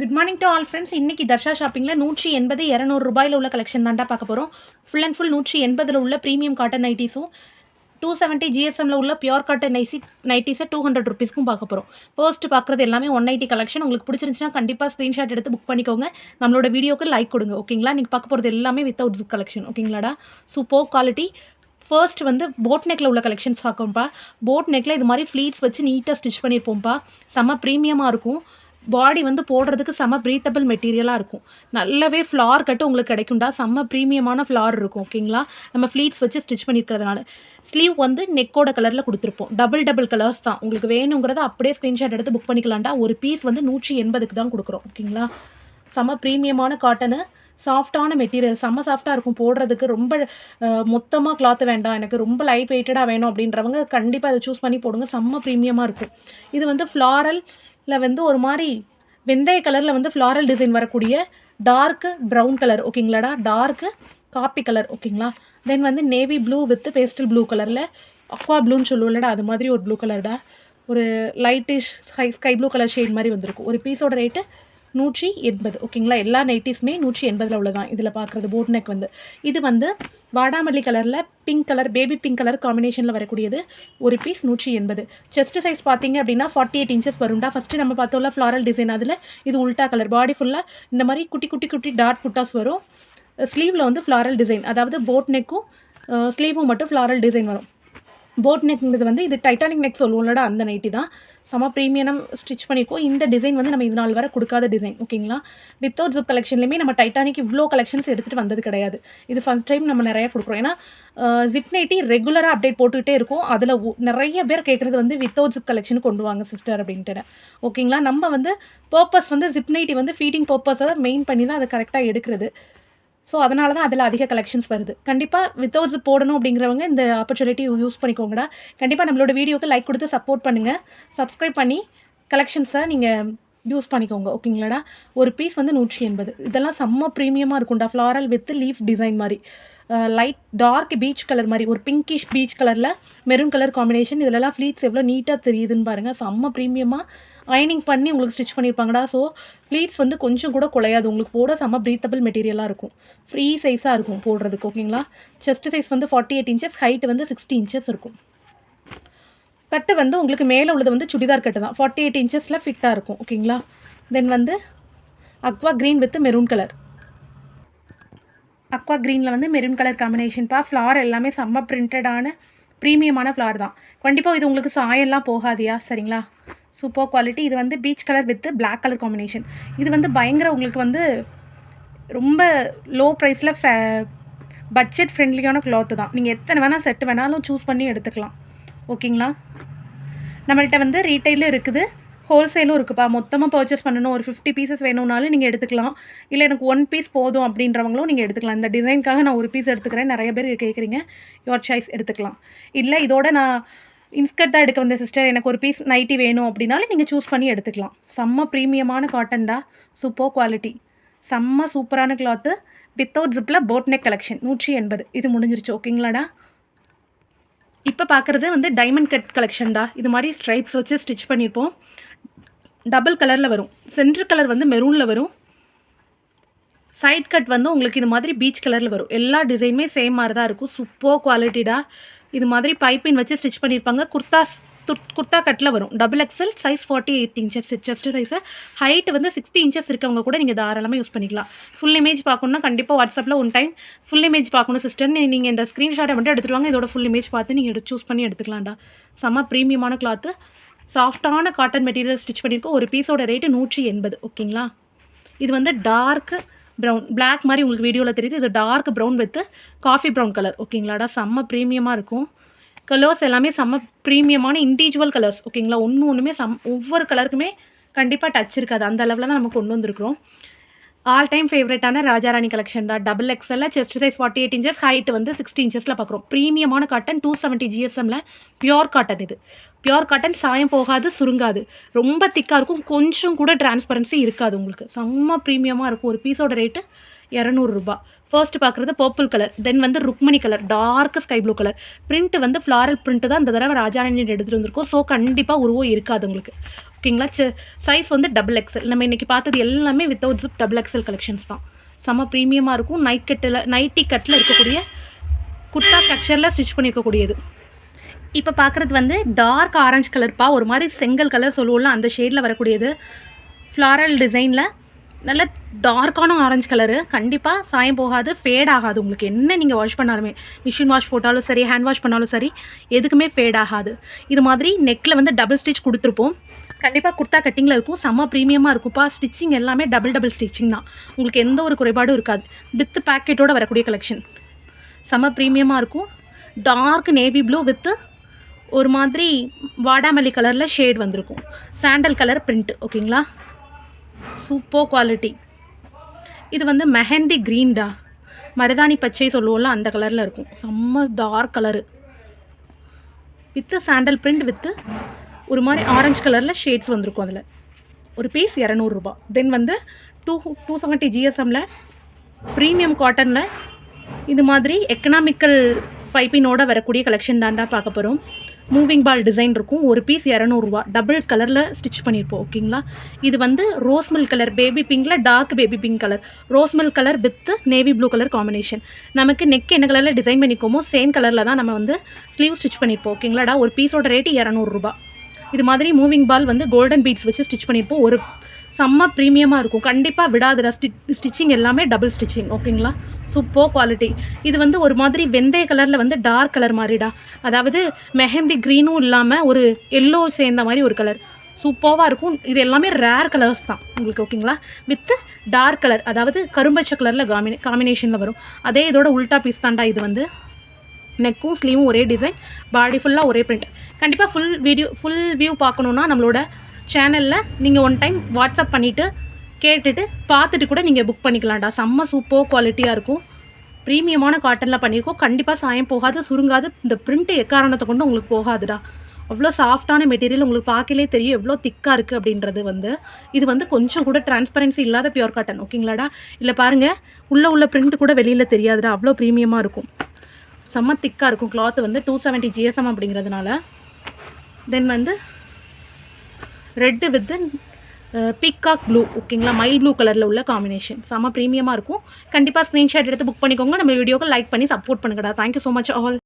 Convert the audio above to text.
Good morning to all friends. இன்னைக்கு தர்ஷா ஷாப்பிங்கில் 180, 200 ரூபாயில் உள்ள கலெக்ஷன் தான்டா பார்க்க போகிறோம். ஃபுல் அண்ட் ஃபுல் 180 உள்ள ப்ரீமியம் காட்டன் நைட்டிஸும் 270 ஜிஎஸ்எம்மில் உள்ள பியூர் காட்டன் நைட்டிஸை 200 ருபீஸ்க்கும் பார்க்க போகிறோம். ஃபர்ஸ்ட் பார்க்குறது எல்லாமே 180 கலெக்ஷன். உங்களுக்கு பிடிச்சிருந்துச்சுன்னா கண்டிப்பாக ஸ்க்ரீன்ஷாட் எடுத்து புக் பண்ணிக்கோங்க. நம்மளோட வீடியோக்கு லைக் கொடுங்க, ஓகேங்களா? நீங்கள் பார்க்க போகிறது எல்லாமே வித்தவுட் ஜிப் கலெக்ஷன், ஓகேங்களாடா? Super quality. ஃபர்ஸ்ட் வந்து போட் நெக்கில் உள்ள கலெக்ஷன்ஸ் பார்க்கோம்ப்பா. போட் நெக்கில் இது மாதிரி ஃப்ளீட்ஸ் வச்சு நீட்டாக ஸ்டிச் பண்ணியிருப்போம்ப்பா. செம்ம ப்ரீமியமாக இருக்கும். பாடி வந்து போடுறதுக்கு செம்ம ப்ரீத்தபிள் மெட்டீரியலாக இருக்கும். நல்லாவே ஃப்ளார் கட்டு உங்களுக்கு கிடைக்கும்டா. செம்ம ப்ரீமியமான ஃப்ளார் இருக்கும், ஓகேங்களா? நம்ம ஃப்ளீட்ஸ் வச்சு ஸ்டிச் பண்ணியிருக்கிறதுனால. ஸ்லீவ் வந்து நெக்கோட கலரில் கொடுத்துருப்போம். டபுள் கலர்ஸ் தான். உங்களுக்கு வேணுங்கிறத அப்படியே ஸ்க்ரீன்ஷாட் எடுத்து புக் பண்ணிக்கலாம்டா. ஒரு பீஸ் வந்து 180க்கு தான் கொடுக்குறோம், ஓகேங்களா? செம்ம ப்ரீமியமான காட்டனு, சாஃப்டான மெட்டீரியல், செம்ம சாஃப்டாக இருக்கும் போடுறதுக்கு. ரொம்ப மொத்தமாக கிளாத் வேண்டாம், எனக்கு ரொம்ப லைட் வெயிட்டடாக வேணும் அப்படின்றவங்க கண்டிப்பாக இதை சூஸ் பண்ணி போடுங்க. செம்ம ப்ரீமியமாக இருக்கும். இது வந்து ஃப்ளாரலில் வந்து ஒரு மாதிரி வெந்தய கலரில் வந்து ஃப்ளாரல் டிசைன் வரக்கூடிய டார்க்கு ப்ரௌன் கலர், ஓகேங்களாடா? டார்க்கு காப்பி கலர், ஓகேங்களா? தென் வந்து navy blue with pastel blue கலரில் அக்வா ப்ளூன்னு சொல்லுவோம்லடா, அது மாதிரி ஒரு ப்ளூ கலர்டா. ஒரு lightish sky blue colour shade மாதிரி வந்திருக்கும். ஒரு பீஸோட ரேட்டு 180, ஓகேங்களா? எல்லா நைட்டிஸுமே 180 உள்ளதான். இதில் பார்க்குறது போட் நெக் வந்து இது வந்து வாடாமல்லி கலரில் pink colour, baby pink colour காம்பினேஷனில் வரக்கூடியது. ஒரு பீஸ் 180. செஸ்ட் சைஸ் பார்த்தீங்க அப்படின்னா 48 இன்ச்சஸ் வரும்டா. ஃபஸ்ட்டு நம்ம பார்த்தோம்ல ஃப்ளாரல் டிசைன், அதில் இது உல்ட்டா கலர். பாடி ஃபுல்லாக இந்த மாதிரி குட்டி குட்டி குட்டி டாட் புட்டாஸ் வரும். ஸ்லீவில் வந்து ஃப்ளாரல் டிசைன், அதாவது போட் நெக்கும் ஸ்லீவும் மட்டும் ஃப்ளாரல் டிசைன் வரும். போட் நெக்ங்கிறது வந்து இது டைட்டானிக் நெக் சொல்லுவோம்லடா, அந்த நைட்டி தான். செம்ம ப்ரீமியம் ஸ்டிச் பண்ணியிருக்கோம். இந்த டிசைன் வந்து நம்ம இது நாள் வரை கொடுக்காத டிசைன், ஓகேங்களா? வித்தவுட் ஜிப் கலெக்ஷன்லையுமே நம்ம டைட்டானிக் இவ்வளோ கலெக்ஷன்ஸ் எடுத்துகிட்டு வந்தது கிடையாது. இது ஃபஸ்ட் டைம் நம்ம நிறையா கொடுக்குறோம். ஏன்னா ஜிப் நைட்டி ரெகுலராக அப்டேட் போட்டுக்கிட்டே இருக்கும். அதில் நிறைய பேர் கேட்குறது வந்து வித்தவுட் ஜிப் கலெக்ஷன் கொண்டு வாங்க சிஸ்டர் அப்படின்ட்டு, ஓகேங்களா? நம்ம வந்து பர்பஸ் வந்து ஜிப் நைட்டி வந்து ஃபீடிங் பர்பஸை மெயின் பண்ணி தான் அதை கரெக்டாக எடுக்கிறது. ஸோ அதனால தான் அதில் அதிக கலெக்ஷன்ஸ் வருது. கண்டிப்பாக வித்தவுட் ஜிப் போடணும் அப்படிங்கிறவங்க இந்த ஆப்பர்ச்சுனிட்டி யூஸ் பண்ணிக்கோங்கடா. கண்டிப்பாக நம்மளோட வீடியோக்கு லைக் கொடுத்து சப்போர்ட் பண்ணுங்கள். சப்ஸ்கிரைப் பண்ணி கலெக்ஷன்ஸை நீங்கள் யூஸ் பண்ணிக்கோங்க, ஓகேங்களாடா? ஒரு பீஸ் வந்து 180. இதெல்லாம் செம்ம ப்ரீமியமாக இருக்கும்டா. ஃப்ளாரல் வித் லீஃப் டிசைன் மாதிரி, லைட் டார்க் பீச் கலர் மாதிரி, ஒரு பிங்கிஷ் பீச் கலரில் மெரூன் கலர் காம்பினேஷன். இதிலலாம் ஃப்ளீட்ஸ் எவ்வளோ நீட்டாக தெரியுதுன்னு பாருங்கள். செம்ம ப்ரீமியமாக அயனிங் பண்ணி உங்களுக்கு ஸ்டிச் பண்ணியிருப்பாங்கடா. ஸோ ஃப்ளீட்ஸ் வந்து கொஞ்சம் கூட குலையாது. உங்களுக்கு போட செம்ம ப்ரீத்தபிள் மெட்டீரியலாக இருக்கும். ஃப்ரீ சைஸாக இருக்கும் போடுறதுக்கு, ஓகேங்களா? செஸ்ட் சைஸ் வந்து 48 இன்ச்சஸ், ஹைட் வந்து 60 இன்ச்சஸ் இருக்கும். கட்டு வந்து உங்களுக்கு மேலே உள்ளது வந்து சுடிதார் கட்டு தான். 48 இன்ச்சஸில் ஃபிட்டாக இருக்கும், ஓகேங்களா? தென் வந்து Aqua green with maroon colour. Aqua க்ரீனில் வந்து மெரூன் கலர் காம்பினேஷன்ப்பா. ஃப்ளார் எல்லாமே செம்ம பிரிண்டடான ப்ரீமியமான ஃப்ளார் தான். கண்டிப்பாக இது உங்களுக்கு சாயம்லாம் போகாதியா, சரிங்களா? Super quality. இது வந்து peach colour with black colour combination. இது வந்து பயங்கர உங்களுக்கு வந்து ரொம்ப லோ ப்ரைஸில் பட்ஜெட் ஃப்ரெண்ட்லியான கிளாத்து தான். நீங்கள் எத்தனை வேணால் செட்டு வேணாலும் சூஸ் பண்ணி எடுத்துக்கலாம், ஓகேங்களா? நம்மள்கிட்ட வந்து ரீட்டைலும் இருக்குது, ஹோல்சேலும் இருக்குதுப்பா. மொத்தமாக பர்ச்சேஸ் பண்ணணும், ஒரு 50 பீசஸ் வேணும்னாலும் நீங்கள் எடுத்துக்கலாம். இல்லை எனக்கு 1 பீஸ் போதும் அப்படின்றவங்களும் நீங்கள் எடுத்துக்கலாம். இந்த டிசைனுக்காக நான் ஒரு பீஸ் எடுத்துக்கிறேன், நிறைய பேர் கேட்குறீங்க, யுவர் சாய்ஸ், எடுத்துக்கலாம். இல்லை இதோட நான் இன்ஸ்கர்ட் தான் எடுக்க வந்தேன் சிஸ்டர், எனக்கு ஒரு பீஸ் நைட்டி வேணும் அப்படின்னாலும் நீங்கள் சூஸ் பண்ணி எடுத்துக்கலாம். செம்ம ப்ரீமியமான காட்டன் தான், சூப்பர் குவாலிட்டி, செம்ம சூப்பரான கிளாத்து. வித்தவுட் ஜிப்பில் போட் நெக் கலெக்ஷன் 180. இது முடிஞ்சிருச்சு, ஓகேங்களாடா? இப்போ பார்க்குறது வந்து டைமண்ட் கட் கலெக்ஷன்டா. இது மாதிரி ஸ்ட்ரைப்ஸ் வச்சு ஸ்டிச் பண்ணியிருப்போம். டபுள் கலரில் வரும். சென்டர் கலர் வந்து மெரூனில் வரும். சைட் கட் வந்து உங்களுக்கு இது மாதிரி பீச் கலரில் வரும். எல்லா டிசைனுமே சேம் மாதிரி தான் இருக்கும். சூப்பர் குவாலிட்டிடா. இது மாதிரி பைப்பின் வச்சு ஸ்டிச் பண்ணியிருப்பாங்க. குர்த்தா கட்டில் வரும். Double XL size 48 inches chest size. Height வந்து 60 இன்ச்சஸ் இருக்கவங்க கூட நீங்கள் தாராளமாக யூஸ் பண்ணிக்கலாம். ஃபுல் இமேஜ் பார்க்கணுன்னா கண்டிப்பாக வாட்ஸ்அப்பில் ஒன் டைம் ஃபுல் இமேஜ் பார்க்கணும் சிஸ்டர், நீங்கள் இந்த ஸ்க்ரீன்ஷாட்டை மட்டும் எடுத்துகிட்டு வாங்க. இதோட ஃபுல் இமேஜ் பார்த்து நீங்கள் சூஸ் பண்ணி எடுத்துக்கலாம்டா. செம்ம ப்ரீமியமான கிளாத்து, சாஃப்டான காட்டன் மெட்டீரியல் ஸ்டிச் பண்ணியிருக்கோம். ஒரு பீஸோட ரேட்டு 180, ஓகேங்களா? இது வந்து டார்க் ப்ரௌன், பிளாக் மாதிரி உங்களுக்கு வீடியோவில் தெரியுது. இது dark brown with coffee brown colour, ஓகேங்களாடா? செம்ம ப்ரீமியமாக இருக்கும். கலர்ஸ் எல்லாமே செம்ம ப்ரீமியமான இண்டிவிஜுவல் கலர்ஸ், ஓகேங்களா? ஒன்றுமே ஒவ்வொரு கலருக்குமே கண்டிப்பாக டச் இருக்காது. அந்த அளவில் தான் நம்ம கொண்டு வந்திருக்கிறோம். ஆல் டைம் ஃபேவரட்டான ராஜாராணி கலெக்ஷன் தான். டபுள் எக்ஸலில் செஸ்ட் சைஸ் 48 இன்ச்சஸ், ஹைட் வந்து 60 இன்ச்சஸில் பார்க்குறோம். ப்ரீமியமான காட்டன் 270 ஜிஎஸ்எம்மில் பியோர் காட்டன். இது பியோர் காட்டன், சாயம் போகாது, சுருங்காது, ரொம்ப திக்காக இருக்கும், கொஞ்சம் கூட டிரான்ஸ்பரன்சி இருக்காது உங்களுக்கு. செம்ம ப்ரீமியமாக இருக்கும். ஒரு பீஸோட ரேட்டு ரூ. 200. ஃபர்ஸ்ட் பார்க்குறது பர்பிள் கலர், தென் வந்து Rukmani colour, dark sky blue colour. Print வந்து ஃப்ளாரல் பிரிண்ட் தான் இந்த தடவை ராஜாராணி எடுத்துகிட்டு வந்திருக்கோம். ஸோ கண்டிப்பாக உருவம் இருக்காது உங்களுக்கு. ஓகேங்களா? சைஸ் வந்து டபுள் எக்ஸல். நம்ம இன்றைக்கி பார்த்தது எல்லாமே without zip double XL collections தான். செம்ம ப்ரீமியமாக இருக்கும். நைட்டி கட்டில் இருக்கக்கூடிய குர்தா ஸ்ட்ரக்சரில் ஸ்டிச் பண்ணியிருக்கக்கூடியது. இப்போ பார்க்குறது வந்து டார்க் ஆரஞ்சு கலர்ப்பா, ஒரு மாதிரி செங்கல் கலர் சொல்லுவோம்ல அந்த ஷேடில் வரக்கூடியது. ஃப்ளாரல் டிசைனில் நல்ல டார்க்கான ஆரஞ்சு கலரு. கண்டிப்பாக சாயம் போகாது, ஃபேட் ஆகாது. உங்களுக்கு என்ன நீங்கள் வாஷ் பண்ணாலுமே, மிஷின் வாஷ் போட்டாலும் சரி, ஹேண்ட் வாஷ் பண்ணாலும் சரி, எதுக்குமே ஃபேட் ஆகாது. இது மாதிரி நெக்கில் வந்து டபுள் ஸ்டிச் கொடுத்துருப்போம். கண்டிப்பாக குர்த்தா கட்டிங்கில் இருக்கும். செம்ம ப்ரீமியமாக இருக்கும்ப்பா. ஸ்டிச்சிங் எல்லாமே டபுள் ஸ்டிச்சிங் தான். உங்களுக்கு எந்த ஒரு குறைபாடும் இருக்காது. வித் பேக்கெட்டோடு வரக்கூடிய கலெக்ஷன். செம்ம ப்ரீமியமாக இருக்கும். டார்க் நேவி ப்ளூ வித்து ஒரு மாதிரி வாடாமல்லி கலரில் ஷேட் வந்திருக்கும். Sandal colour print. ஓகேங்களா? Super quality. இது வந்து மெஹந்தி க்ரீன்டா, மருதாணி பச்சை சொல்லுவோம்ல அந்த கலரில் இருக்கும். செம்ம dark colour with sandal print with ஒரு மாதிரி ஆரஞ்சு கலரில் ஷேட்ஸ் வந்திருக்கும். அதில் ஒரு பீஸ் ரூ. 200. தென் வந்து 270 GSMல் ப்ரீமியம் காட்டனில் இது மாதிரி எக்கனாமிக்கல் பைப்பினோட வரக்கூடிய கலெக்ஷன் தாண்டா பார்க்க போகிறோம். மூவிங் பால் டிசைன் இருக்கும். ஒரு பீஸ் ரூ. 200. டபுள் கலரில் ஸ்டிச் பண்ணியிருப்போம். ஓகேங்களா? இது வந்து ரோஸ் மில்க் கலர், பேபி பிங்கில் dark baby pink colour, rose milk colour with navy blue colour combination. நமக்கு நெக் என்ன கலரில் டிசைன் பண்ணிக்கோமோ சேம் கலரில் தான் நம்ம வந்து ஸ்லீவ் ஸ்டிச் பண்ணியிருப்போம். ஓகேங்களாடா? ஒரு பீஸோட ரேட்டு ரூ. 200. இது மாதிரி மூவிங் பால் வந்து கோல்டன் பீட்ஸ் வச்சு ஸ்டிச் பண்ணியிருப்போம். ஒரு செம்ம ப்ரீமியமாக இருக்கும். கண்டிப்பாக விடாதுடா. ஸ்டிச்சிங் எல்லாமே டபுள் ஸ்டிச்சிங். ஓகேங்களா? Super quality. இது வந்து ஒரு மாதிரி வெந்தய கலரில் வந்து டார்க் கலர் மாதிரிடா, அதாவது மெஹந்தி க்ரீனும் இல்லாமல் ஒரு எல்லோ சேர்ந்த மாதிரி ஒரு கலர். சூப்பராக இருக்கும். இது எல்லாமே ரேர் கலர்ஸ் தான் உங்களுக்கு. ஓகேங்களா? வித்து டார்க் கலர், அதாவது கரும்பச்சை கலரில் காம்பினேஷனில் வரும். அதே இதோட உல்டா பீஸ் தாண்டா இது. வந்து நெக்கும் ஸ்லீவும் ஒரே டிசைன், பாடி ஃபுல்லாக ஒரே பிரிண்ட். கண்டிப்பாக ஃபுல் வியூ பார்க்கணுன்னா நம்மளோட சேனலில் நீங்கள் ஒன் டைம் வாட்ஸ்அப் பண்ணிவிட்டு கேட்டுட்டு பார்த்துட்டு கூட நீங்கள் புக் பண்ணிக்கலாம்டா. செம்ம சூப்பர் குவாலிட்டியாக இருக்கும். ப்ரீமியமான காட்டனில் பண்ணியிருக்கோம். கண்டிப்பாக சாயம் போகாது, சுருங்காது. இந்த பிரிண்ட்டு எக்காரணத்தை கொண்டு உங்களுக்கு போகாதுடா. அவ்வளோ சாஃப்டான மெட்டீரியல். உங்களுக்கு பார்க்கலே தெரியும் எவ்வளோ திக்காக இருக்குது அப்படின்றது. வந்து இது வந்து கொஞ்சம் கூட டிரான்ஸ்பரன்சி இல்லாத பியூர் காட்டன். ஓகேங்களாடா? இல்லை பாருங்கள், உள்ள பிரிண்ட் கூட வெளியில் தெரியாதுடா. அவ்வளோ ப்ரீமியமாக இருக்கும். செம்ம திக்காக இருக்கும். கிளாத் வந்து 270 GSM அப்படிங்கிறதுனால. தென் வந்து ரெட்டு வித் பீகாக் ப்ளூ. ஓகேங்களா? மைல் ப்ளூ கலரில் உள்ள காம்பினேஷன். செம்ம ப்ரீமியமாக இருக்கும். கண்டிப்பாக ஸ்க்ரீன்ஷாட் எடுத்து புக் பண்ணிக்கோங்க. நம்ம வீடியோக்கு லைக் பண்ணி சப்போர்ட் பண்ணுங்கடா. Thank you so much all.